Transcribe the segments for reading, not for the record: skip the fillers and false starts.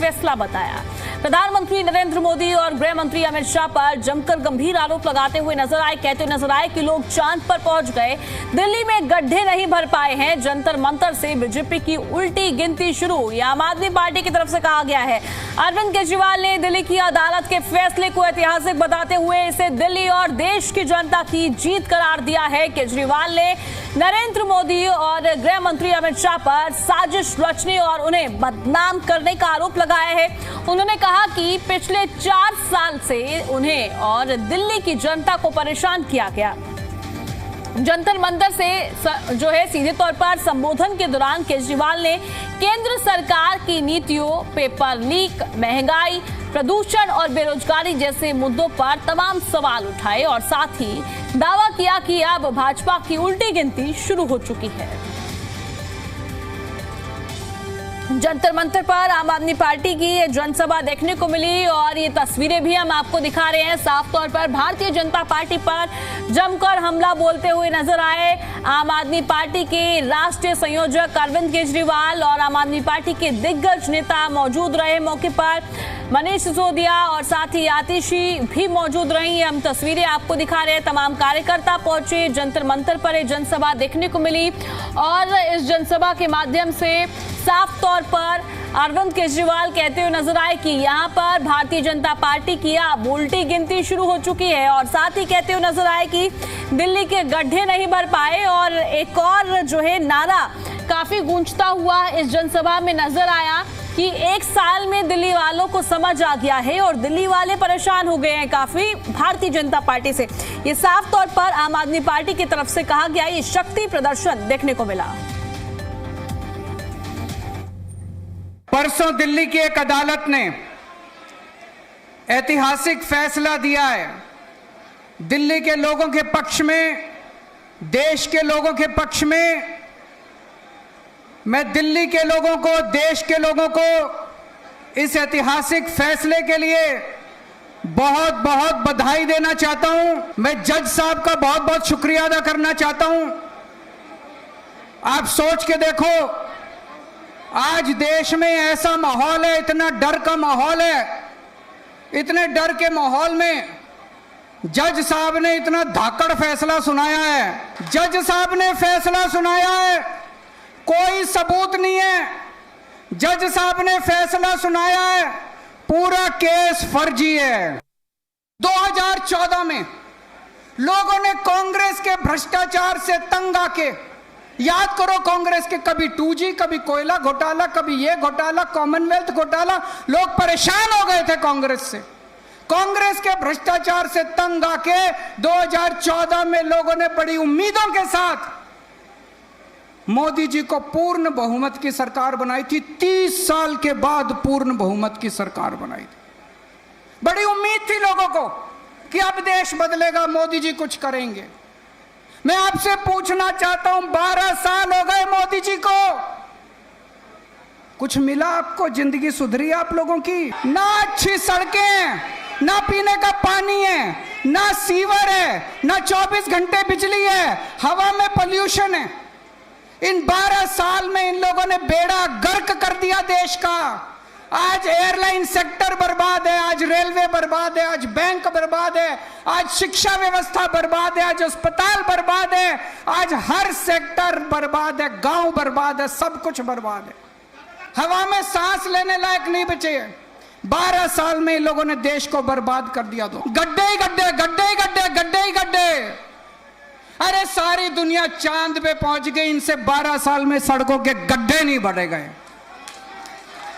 फैसला बताया। प्रधानमंत्री नरेंद्र मोदी और गृह मंत्री अमित शाह पर जमकर गंभीर आरोप लगाते हुए नजर आए। कहते हुए नजर आए कि लोग चांद पर पहुंच गए, दिल्ली में गड्ढे नहीं भर पाए हैं। जंतर मंतर से बीजेपी की उल्टी गिनती शुरू, यह आम आदमी पार्टी की तरफ से कहा गया है। अरविंद केजरीवाल ने दिल्ली की अदालत के फैसले को ऐतिहासिक बताते हुए इसे दिल्ली और देश की जनता की जीत करार दिया है। केजरीवाल ने नरेंद्र मोदी और गृह मंत्री अमित शाह पर साजिश रचने और उन्हें बदनाम करने का आरोप लगाया है। उन्होंने कहा कि पिछले 4 साल से उन्हें और दिल्ली की जनता को परेशान किया गया। जंतर मंतर से जो है सीधे तौर पर संबोधन के दौरान केजरीवाल ने केंद्र सरकार की नीतियों, पेपर लीक, महंगाई, प्रदूषण और बेरोजगारी जैसे मुद्दों पर तमाम सवाल उठाए और साथ ही दावा किया कि अब भाजपा की उल्टी गिनती शुरू हो चुकी है। जंतर मंतर पर आम आदमी पार्टी की ये जनसभा देखने को मिली और ये तस्वीरें भी हम आपको दिखा रहे हैं। साफ तौर पर भारतीय जनता पार्टी पर जमकर हमला बोलते हुए नजर आए आम आदमी पार्टी के राष्ट्रीय संयोजक अरविंद केजरीवाल और आम आदमी पार्टी के दिग्गज नेता मौजूद रहे मौके पर। मनीष सिसोदिया और साथ ही आतिशी भी मौजूद रही। हम तस्वीरें आपको दिखा रहे हैं। तमाम कार्यकर्ता पहुंचे जंतर मंतर पर एक जनसभा देखने को मिली और इस जनसभा के माध्यम से साफ तौर पर अरविंद केजरीवाल कहते हुए नजर आए कि यहां पर भारतीय जनता पार्टी की अब उल्टी गिनती शुरू हो चुकी है और साथ ही कहते हुए नजर आए कि दिल्ली के गड्ढे नहीं भर पाए। और एक और जो है नारा काफी गूंजता हुआ इस जनसभा में नजर आया कि 1 साल में दिल्ली वालों को समझ आ गया है और दिल्ली वाले परेशान हो गए हैं काफी भारतीय जनता पार्टी से। ये साफ तौर पर आम आदमी पार्टी की तरफ से कहा गया ये शक्ति प्रदर्शन देखने को मिला। परसों दिल्ली की एक अदालत ने ऐतिहासिक फैसला दिया है। दिल्ली के लोगों के पक्ष में, देश के लोगों के पक्ष में। मैं दिल्ली के लोगों को, देश के लोगों को इस ऐतिहासिक फैसले के लिए बहुत बहुत बधाई देना चाहता हूं। मैं जज साहब का बहुत बहुत शुक्रिया अदा करना चाहता हूं। आप सोच के देखो, आज देश में ऐसा माहौल है, इतना डर का माहौल है, इतने डर के माहौल में जज साहब ने इतना धाकड़ फैसला सुनाया है। जज साहब ने फैसला सुनाया है, कोई सबूत नहीं है। जज साहब ने फैसला सुनाया है, पूरा केस फर्जी है। 2014 में लोगों ने कांग्रेस के भ्रष्टाचार से तंग आके, याद करो कांग्रेस के कभी 2G, कभी कोयला घोटाला, कभी ये घोटाला, कॉमनवेल्थ घोटाला, लोग परेशान हो गए थे कांग्रेस से। कांग्रेस के भ्रष्टाचार से तंग आके 2014 में लोगों ने बड़ी उम्मीदों के साथ मोदी जी को पूर्ण बहुमत की सरकार बनाई थी। 30 साल के बाद पूर्ण बहुमत की सरकार बनाई थी। बड़ी उम्मीद थी लोगों को कि अब देश बदलेगा, मोदी जी कुछ करेंगे। मैं आपसे पूछना चाहता हूं, 12 साल हो गए मोदी जी को, कुछ मिला आपको? जिंदगी सुधरी आप लोगों की? ना अच्छी सड़कें, ना पीने का पानी है, ना सीवर है, ना 24 घंटे बिजली है, हवा में पोल्यूशन है। इन 12 साल में इन लोगों ने बेड़ा गर्क कर दिया देश का। आज एयरलाइन सेक्टर बर्बाद है, आज रेलवे बर्बाद है, आज बैंक बर्बाद है, आज शिक्षा व्यवस्था बर्बाद है, आज अस्पताल बर्बाद है, आज हर सेक्टर बर्बाद है, गांव बर्बाद है, सब कुछ बर्बाद है। हवा में सांस लेने लायक नहीं बचे। 12 साल में इन लोगों ने देश को बर्बाद कर दिया। दो गड्ढे ही गड्ढे, गड्ढे ही गड्ढे, गड्ढे ही गड्ढे। अरे सारी दुनिया चांद पे पहुंच गई, इनसे 12 साल में सड़कों के गड्ढे नहीं भरे गए।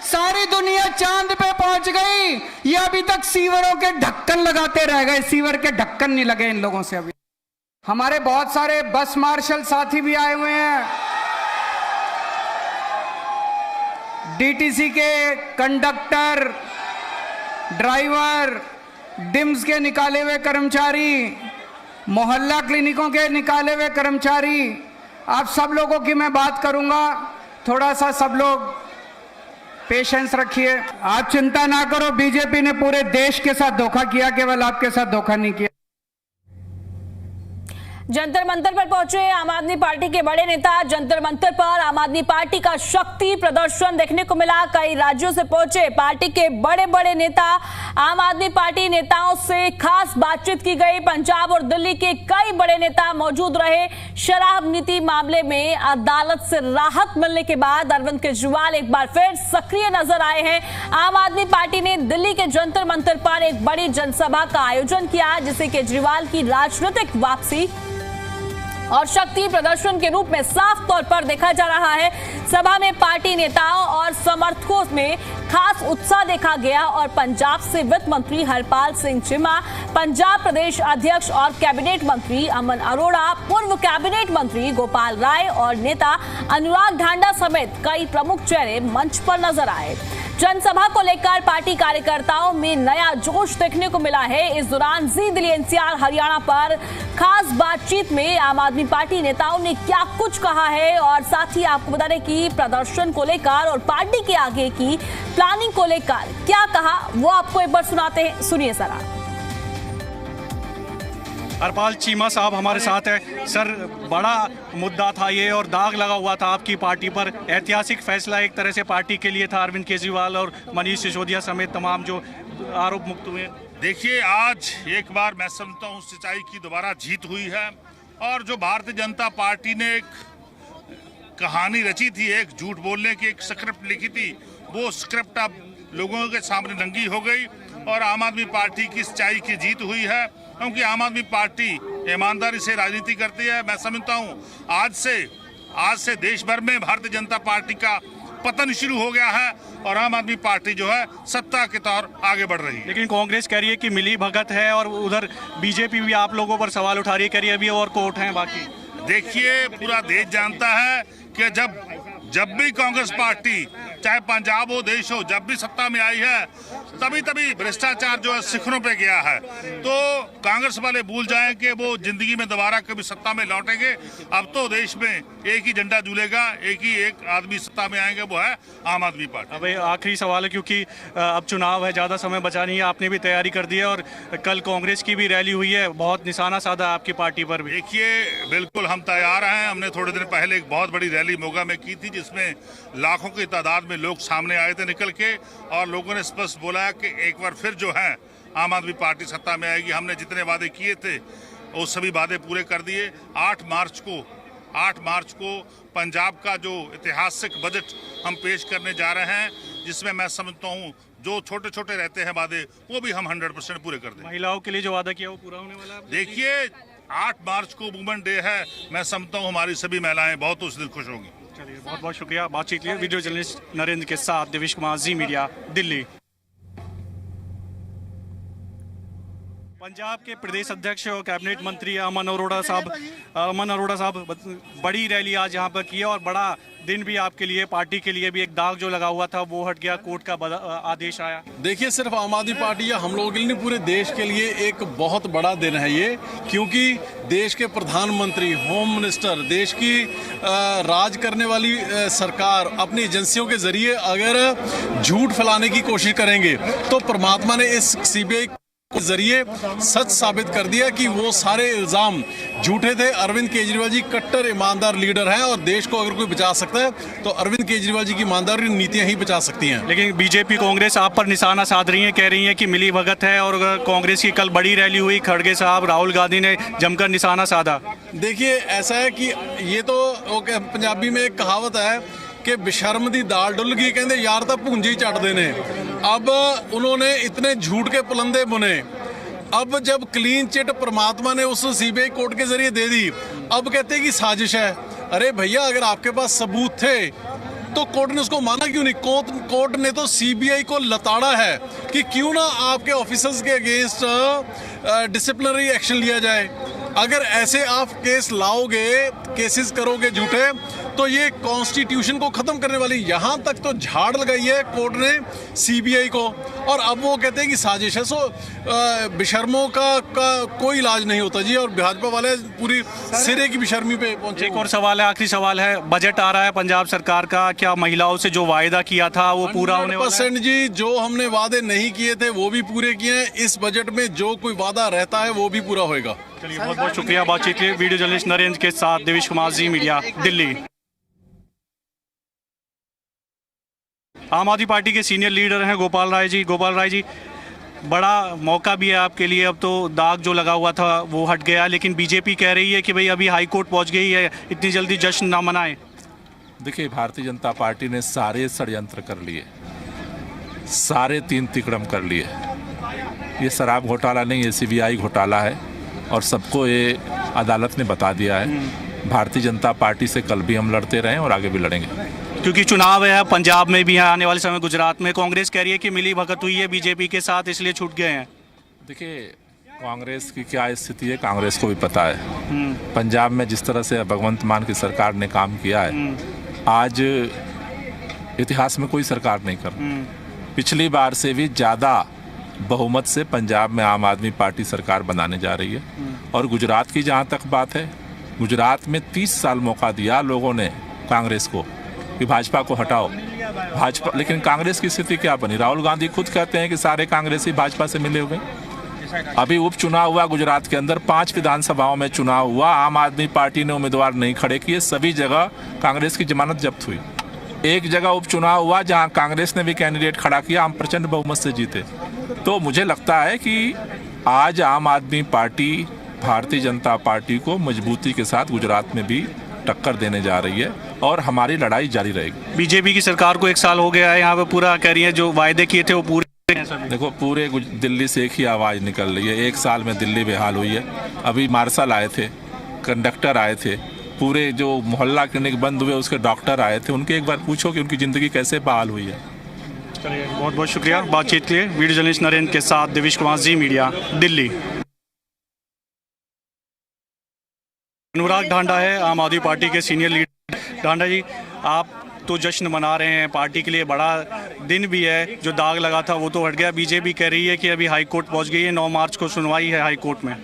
सारी दुनिया चांद पे पहुंच गई, ये अभी तक सीवरों के ढक्कन लगाते रह गए। सीवर के ढक्कन नहीं लगे इन लोगों से अभी। हमारे बहुत सारे बस मार्शल साथी भी आए हुए हैं, डीटीसी के कंडक्टर, ड्राइवर, डिम्स के निकाले हुए कर्मचारी, मोहल्ला क्लिनिकों के निकाले हुए कर्मचारी, आप सब लोगों की मैं बात करूंगा। थोड़ा सा सब लोग पेशेंस रखिए। आप चिंता ना करो, बीजेपी ने पूरे देश के साथ धोखा किया, केवल आपके साथ धोखा नहीं किया। जंतर मंतर पर पहुंचे आम आदमी पार्टी के बड़े नेता। जंतर मंतर पर आम आदमी पार्टी का शक्ति प्रदर्शन देखने को मिला। कई राज्यों से पहुंचे पार्टी के बड़े बड़े नेता। आम आदमी पार्टी नेताओं से खास बातचीत की गई। पंजाब और दिल्ली के कई बड़े नेता मौजूद रहे। शराब नीति मामले में अदालत से राहत मिलने के बाद अरविंद केजरीवाल एक बार फिर सक्रिय नजर आए हैं। आम आदमी पार्टी ने दिल्ली के जंतर मंतर पर एक बड़ी जनसभा का आयोजन किया, जिसे केजरीवाल की राजनीतिक वापसी और शक्ति प्रदर्शन के रूप में साफ तौर पर देखा जा रहा है। सभा में पार्टी नेताओं और समर्थकों में खास उत्साह देखा गया और पंजाब से वित्त मंत्री हरपाल सिंह चीमा, पंजाब प्रदेश अध्यक्ष और कैबिनेट मंत्री अमन अरोड़ा, पूर्व कैबिनेट मंत्री गोपाल राय और नेता अनुराग ढांडा समेत कई प्रमुख चेहरे मंच पर नजर आए। जनसभा को लेकर पार्टी कार्यकर्ताओं में नया जोश देखने को मिला है। इस दौरान जी दिल्ली एनसीआर हरियाणा पर खास बातचीत में आम आदमी पार्टी नेताओं ने क्या कुछ कहा है और साथ ही आपको बता दें कि प्रदर्शन को लेकर और पार्टी के आगे की प्लानिंग को लेकर क्या कहा, वो आपको एक बार सुनाते हैं, सुनिए जरा। हरपाल चीमा साहब हमारे साथ है। सर, बड़ा मुद्दा था ये और दाग लगा हुआ था आपकी पार्टी पर। ऐतिहासिक फैसला एक तरह से पार्टी के लिए था। अरविंद केजरीवाल और मनीष सिसोदिया समेत तमाम जो आरोप मुक्त हुए। देखिए, आज एक बार मैं समझता हूँ सच्चाई की दोबारा जीत हुई है और जो भारतीय जनता पार्टी ने एक कहानी रची थी, एक झूठ बोलने की एक स्क्रिप्ट लिखी थी, वो स्क्रिप्ट अब लोगों के सामने नंगी हो गई और आम आदमी पार्टी की सच्चाई की जीत हुई है। क्योंकि आम आदमी पार्टी ईमानदारी से राजनीति करती है। मैं समझता हूँ आज से देश भर में भारतीय जनता पार्टी का पतन शुरू हो गया है और आम आदमी पार्टी जो है सत्ता के तौर आगे बढ़ रही है। लेकिन कांग्रेस कह रही है कि मिली भगत है और उधर बीजेपी भी आप लोगों पर सवाल उठा रही है, कह रही है अभी और कोर्ट हैं बाकी। देखिए, पूरा देश जानता है कि जब भी कांग्रेस पार्टी, चाहे पंजाब हो, देश हो, जब भी सत्ता में आई है तभी भ्रष्टाचार जो है शिखरों पे गया है। तो कांग्रेस वाले भूल जाएं कि वो जिंदगी में दोबारा कभी सत्ता में लौटेंगे। अब तो देश में एक ही झंडा झूलेगा, एक आदमी सत्ता में आएंगे, वो है आम आदमी पार्टी। अब आखिरी सवाल है, क्योंकि अब चुनाव है, ज़्यादा समय बचा नहीं है, आपने भी तैयारी कर दी है और कल कांग्रेस की भी रैली हुई है, बहुत निशाना साधा आपकी पार्टी पर भी। देखिए, बिल्कुल हम तैयार हैं। हमने थोड़े दिन पहले एक बहुत बड़ी रैली मोगा में की थी, जिसमें लाखों की तादाद में लोग सामने आए थे निकल के, और लोगों ने स्पष्ट बोला कि एक बार फिर जो है आम आदमी पार्टी सत्ता में आएगी। हमने जितने वादे किए थे वो सभी वादे पूरे कर दिए। 8 मार्च को पंजाब का जो ऐतिहासिक बजट हम पेश करने जा रहे हैं, जिसमें मैं समझता हूँ जो छोटे छोटे रहते हैं वादे वो भी हम 100% पूरे कर दें। महिलाओं के लिए जो वादा किया वो पूरा होने वाला है? देखिए, 8 मार्च को वुमेन डे है। मैं समझता हूँ हमारी सभी महिलाएं बहुत उस दिन खुश होंगी। चलिए, बहुत बहुत शुक्रिया बातचीत के लिए। वीडियो जर्नलिस्ट नरेंद्र के साथ देवेश कुमार, जी मीडिया, दिल्ली। पंजाब के प्रदेश अध्यक्ष और कैबिनेट मंत्री अमन अरोड़ा साहब बड़ी रैली आज यहाँ पर की है और बड़ा दिन भी आपके लिए, पार्टी के लिए भी। एक दाग जो लगा हुआ था वो हट गया, कोर्ट का आदेश आया। देखिए, सिर्फ आम आदमी पार्टी या हम लोगों के लिए नहीं, पूरे देश के लिए एक बहुत बड़ा दिन है ये, क्योंकि देश के प्रधानमंत्री, होम मिनिस्टर, देश की राज करने वाली सरकार अपनी एजेंसियों के जरिए अगर झूठ फैलाने की कोशिश करेंगे तो परमात्मा ने इस सीबीआई के जरिए सच साबित कर दिया कि वो सारे इल्जाम झूठे थे। अरविंद केजरीवाल जी कट्टर ईमानदार लीडर हैं और देश को अगर कोई बचा सकता है तो अरविंद केजरीवाल जी की ईमानदारी नीतियां ही बचा सकती हैं। लेकिन बीजेपी, कांग्रेस आप पर निशाना साध रही है, कह रही है कि मिली भगत है। और कांग्रेस की कल बड़ी रैली हुई, खड़गे साहब, राहुल गांधी ने जमकर निशाना साधा। देखिए, ऐसा है कि ये तो पंजाबी में एक कहावत है कि बेशर्म दी दाल डुल गई, कहते यार तो भूंजी चट देने। अब उन्होंने इतने झूठ के पुलंदे बुने, अब जब क्लीन चिट परमात्मा ने उस सीबीआई कोर्ट के जरिए दे दी, अब कहते हैं कि साजिश है। अरे भैया, अगर आपके पास सबूत थे तो कोर्ट ने उसको माना क्यों नहीं? कोर्ट ने तो सीबीआई को लताड़ा है कि क्यों ना आपके ऑफिसर्स के अगेंस्ट डिसिप्लिनरी एक्शन लिया जाए। अगर ऐसे आप केस लाओगे, केसेस करोगे झूठे, तो ये कॉन्स्टिट्यूशन को खत्म करने वाली, यहाँ तक तो झाड़ लगाई है कोर्ट ने सीबीआई को, और अब वो कहते हैं कि साजिश है। सो बेशर्मों का कोई इलाज नहीं होता जी, और भाजपा वाले पूरी सिरे की बेशर्मी पे पहुंचे। एक और सवाल है, आखिरी सवाल है, बजट आ रहा है पंजाब सरकार का, क्या महिलाओं से जो वायदा किया था वो पूरा होने वाला है? 100% जी, जो हमने वादे नहीं किए थे वो भी पूरे किए हैं। इस बजट में जो कोई वादा रहता है वो भी पूरा होएगा। चलिए, बहुत बहुत शुक्रिया बातचीत के लिए। वीडियो जर्नलिस्ट नरेंद्र के साथ देवेश कुमार, जी मीडिया, दिल्ली। आम आदमी पार्टी के सीनियर लीडर हैं गोपाल राय जी। गोपाल राय जी, बड़ा मौका भी है आपके लिए, अब तो दाग जो लगा हुआ था वो हट गया, लेकिन बीजेपी कह रही है कि भाई अभी हाई कोर्ट पहुंच गई है, इतनी जल्दी जश्न ना मनाएं। देखिए, भारतीय जनता पार्टी ने सारे षड्यंत्र कर लिए, सारे तीन तिकड़म कर लिए। ये शराब घोटाला नहीं, ये सीबीआई घोटाला है, और सबको ये अदालत ने बता दिया है। भारतीय जनता पार्टी से कल भी हम लड़ते रहे और आगे भी लड़ेंगे, क्योंकि चुनाव है, पंजाब में भी है, आने वाले समय गुजरात में। कांग्रेस कह रही है कि मिली भगत हुई है बीजेपी के साथ, इसलिए छूट गए हैं। देखिए, कांग्रेस की क्या स्थिति है कांग्रेस को भी पता है। पंजाब में जिस तरह से भगवंत मान की सरकार ने काम किया है, आज इतिहास में कोई सरकार नहीं कर। पिछली बार से भी ज़्यादा बहुमत से पंजाब में आम आदमी पार्टी सरकार बनाने जा रही है। और गुजरात की जहाँ तक बात है, गुजरात में 30 साल मौका दिया लोगों ने कांग्रेस को कि भाजपा को हटाओ, भाजपा, लेकिन कांग्रेस की स्थिति क्या बनी? राहुल गांधी खुद कहते हैं कि सारे कांग्रेसी भाजपा से मिले हुए। अभी उपचुनाव हुआ गुजरात के अंदर, 5 विधानसभाओं में चुनाव हुआ, आम आदमी पार्टी ने उम्मीदवार नहीं खड़े किए, सभी जगह कांग्रेस की जमानत जब्त हुई। एक जगह उपचुनाव हुआ जहां कांग्रेस ने भी कैंडिडेट खड़ा किया, हम प्रचंड बहुमत से जीते। तो मुझे लगता है कि आज आम आदमी पार्टी भारतीय जनता पार्टी को मजबूती के साथ गुजरात में भी टक्कर देने जा रही है, और हमारी लड़ाई जारी रहेगी। बीजेपी की सरकार को 1 साल हो गया है, यहाँ पे पूरा कह रही है जो वायदे किए थे वो पूरे हैं सभी। देखो, पूरे दिल्ली से एक ही आवाज़ निकल रही है, 1 साल में दिल्ली बेहाल हुई है। अभी मार्शल आए थे, कंडक्टर आए थे, पूरे जो मोहल्ला क्लिनिक बंद हुए उसके डॉक्टर आए थे, उनके एक बार पूछो कि उनकी ज़िंदगी कैसे बहाल हुई है। चलिए, बहुत बहुत शुक्रिया बातचीत के लिए। वीडियो जर्नलिस्ट नरेंद्र के साथ देवेश कुमार, जी मीडिया, दिल्ली। अनुराग ढांडा है आम आदमी पार्टी के सीनियर लीडर। ढांडा जी, आप तो जश्न मना रहे हैं, पार्टी के लिए बड़ा दिन भी है, जो दाग लगा था वो तो हट गया। बीजेपी कह रही है कि अभी हाई कोर्ट पहुंच गई है, 9 मार्च को सुनवाई है हाई कोर्ट में।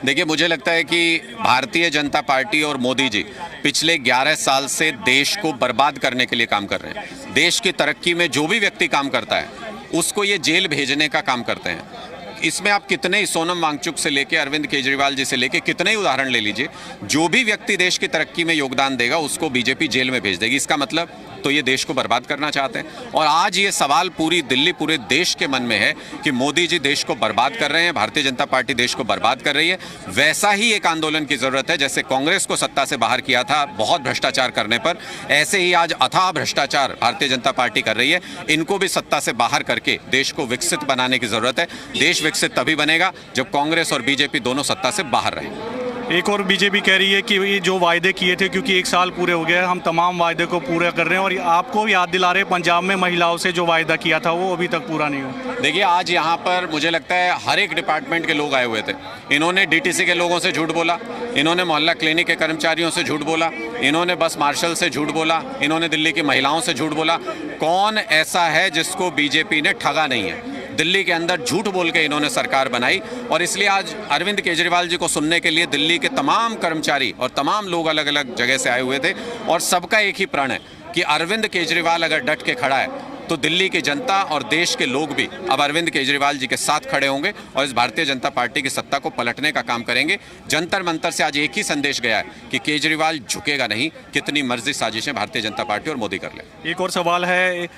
देखिए, मुझे लगता है कि भारतीय जनता पार्टी और मोदी जी पिछले 11 साल से देश को बर्बाद करने के लिए काम कर रहे हैं। देश की तरक्की में जो भी व्यक्ति काम करता है उसको ये जेल भेजने का काम करते हैं। इसमें आप कितने ही सोनम वांगचुक से लेके अरविंद केजरीवाल जी से लेके कितने ही उदाहरण ले लीजिए, जो भी व्यक्ति देश की तरक्की में योगदान देगा उसको बीजेपी जेल में भेज देगी। इसका मतलब तो ये देश को बर्बाद करना चाहते हैं। और आज ये सवाल पूरी दिल्ली, पूरे देश के मन में है कि मोदी जी देश को बर्बाद कर रहे हैं, भारतीय जनता पार्टी देश को बर्बाद कर रही है। वैसा ही एक आंदोलन की जरूरत है जैसे कांग्रेस को सत्ता से बाहर किया था बहुत भ्रष्टाचार करने पर, ऐसे ही आज अथाह भ्रष्टाचार भारतीय जनता पार्टी कर रही है। इनको भी सत्ता से बाहर करके देश को विकसित बनाने की जरूरत है। देश विकसित तभी बनेगा जब कांग्रेस और बीजेपी दोनों सत्ता से बाहर रहें। एक और बीजेपी कह रही है कि ये जो वायदे किए थे, क्योंकि 1 साल पूरे हो गए, हम तमाम वायदे को पूरा कर रहे हैं, और आपको याद दिला रहे हैं पंजाब में महिलाओं से जो वायदा किया था वो अभी तक पूरा नहीं हुआ। देखिए, आज यहाँ पर मुझे लगता है हर एक डिपार्टमेंट के लोग आए हुए थे। इन्होंने डीटीसी के लोगों से झूठ बोला, इन्होंने मोहल्ला क्लिनिक के कर्मचारियों से झूठ बोला, इन्होंने बस मार्शल से झूठ बोला, इन्होंने दिल्ली की महिलाओं से झूठ बोला। कौन ऐसा है जिसको बीजेपी ने ठगा नहीं है? दिल्ली के अंदर झूठ बोल के इन्होंने सरकार बनाई, और इसलिए आज अरविंद केजरीवाल जी को सुनने के लिए दिल्ली के तमाम कर्मचारी और तमाम लोग अलग अलग जगह से आए हुए थे। और सबका एक ही प्रण है कि अरविंद केजरीवाल अगर डट के खड़ा है तो दिल्ली की जनता और देश के लोग भी अब अरविंद केजरीवाल जी के साथ खड़े होंगे और इस भारतीय जनता पार्टी की सत्ता को पलटने का काम करेंगे। जंतर मंतर से आज एक ही संदेश गया है कि केजरीवाल झुकेगा नहीं, कितनी मर्जी साजिशें भारतीय जनता पार्टी और मोदी कर ले। एक और सवाल है,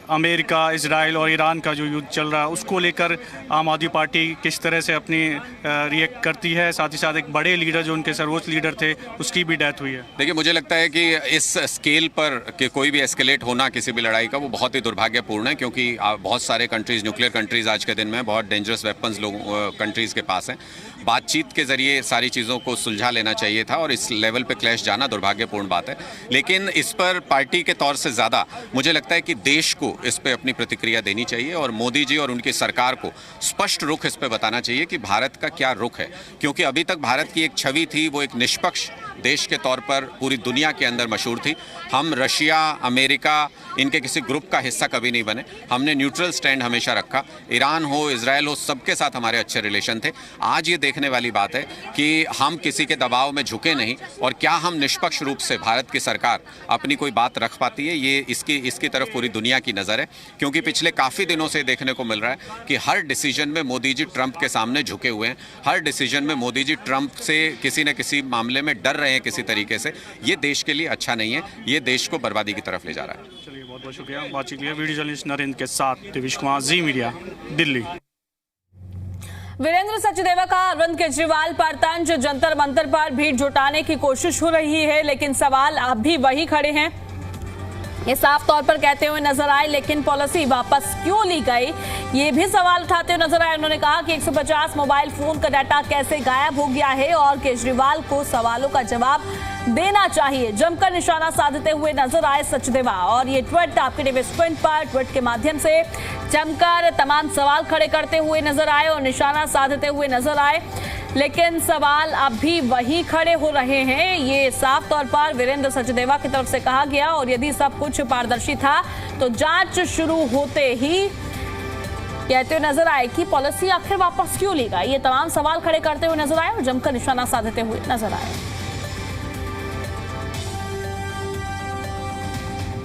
अमेरिका, इजराइल और ईरान का जो युद्ध चल रहा है उसको लेकर आम आदमी पार्टी किस तरह से अपनी रिएक्ट करती है? साथ ही साथ एक बड़े लीडर जो उनके सर्वोच्च लीडर थे उसकी भी डेथ हुई है। देखिए, मुझे लगता है कि इस स्केल पर कि कोई भी एस्केलेट होना किसी भी लड़ाई का वो बहुत ही दुर्भाग्यपूर्ण है, क्योंकि बहुत सारे कंट्रीज, न्यूक्लियर कंट्रीज आज के दिन में बहुत डेंजरस वेपन्स लोग कंट्रीज़ के पास हैं। बातचीत के जरिए सारी चीज़ों को सुलझा लेना चाहिए था और इस लेवल पे क्लैश जाना दुर्भाग्यपूर्ण बात है। लेकिन इस पर पार्टी के तौर से ज़्यादा मुझे लगता है कि देश को इस पर अपनी प्रतिक्रिया देनी चाहिए और मोदी जी और उनकी सरकार को स्पष्ट रुख इस पर बताना चाहिए कि भारत का क्या रुख है, क्योंकि अभी तक भारत की एक छवि थी, वो एक निष्पक्ष देश के तौर पर पूरी दुनिया के अंदर मशहूर थी। हम रशिया, अमेरिका, इनके किसी ग्रुप का हिस्सा कभी नहीं बने। हमने न्यूट्रल स्टैंड हमेशा रखा। ईरान हो, इजराइल हो, सबके साथ हमारे अच्छे रिलेशन थे। आज ये देखने वाली बात है कि हम किसी के दबाव में झुके नहीं और क्या हम निष्पक्ष रूप से भारत की सरकार अपनी कोई बात रख पाती है, ये इसकी तरफ पूरी दुनिया की नज़र है। क्योंकि पिछले काफ़ी दिनों से देखने को मिल रहा है कि हर डिसीजन में मोदी जी ट्रंप के सामने झुके हुए हैं। हर डिसीजन में मोदी जी ट्रंप से किसी न किसी मामले में डर रहे हैं किसी तरीके से। ये देश के लिए अच्छा नहीं है, ये देश को बर्बादी की तरफ ले जा रहा है। चलिए, बहुत बहुत शुक्रिया बातचीत के लिए। वीडियो जर्नलिस्ट नरेंद्र के साथ देवेश कुमार, जी मीडिया, दिल्ली। वीरेंद्र सचदेवा का अरविंद केजरीवाल पर तंज, जंतर मंतर पर भीड़ जुटाने की कोशिश हो रही है, लेकिन सवाल अब भी वही खड़े हैं। ये साफ तौर पर कहते हुए नजर आए, लेकिन पॉलिसी वापस क्यों ली गई, ये भी सवाल उठाते हुए नजर आए। उन्होंने कहा कि 150 मोबाइल फोन का डाटा कैसे गायब हो गया है और केजरीवाल को सवालों का जवाब देना चाहिए। जमकर निशाना साधते हुए नजर आए सचदेवा और ये ट्वीट आपके टीवी स्क्रीन पर ट्वीट के माध्यम से जमकर तमाम सवाल खड़े करते हुए नजर आए और निशाना साधते हुए नजर आए, लेकिन सवाल अब भी वही खड़े हो रहे हैं। ये साफ तौर पर वीरेंद्र सचदेवा की तरफ से कहा गया और यदि सब कुछ पारदर्शी था तो जांच शुरू होते ही कहते हुए नजर आए कि पॉलिसी आखिर वापस क्यों ली गई। ये तमाम सवाल खड़े करते हुए नजर आए और जमकर निशाना साधते हुए नजर आए।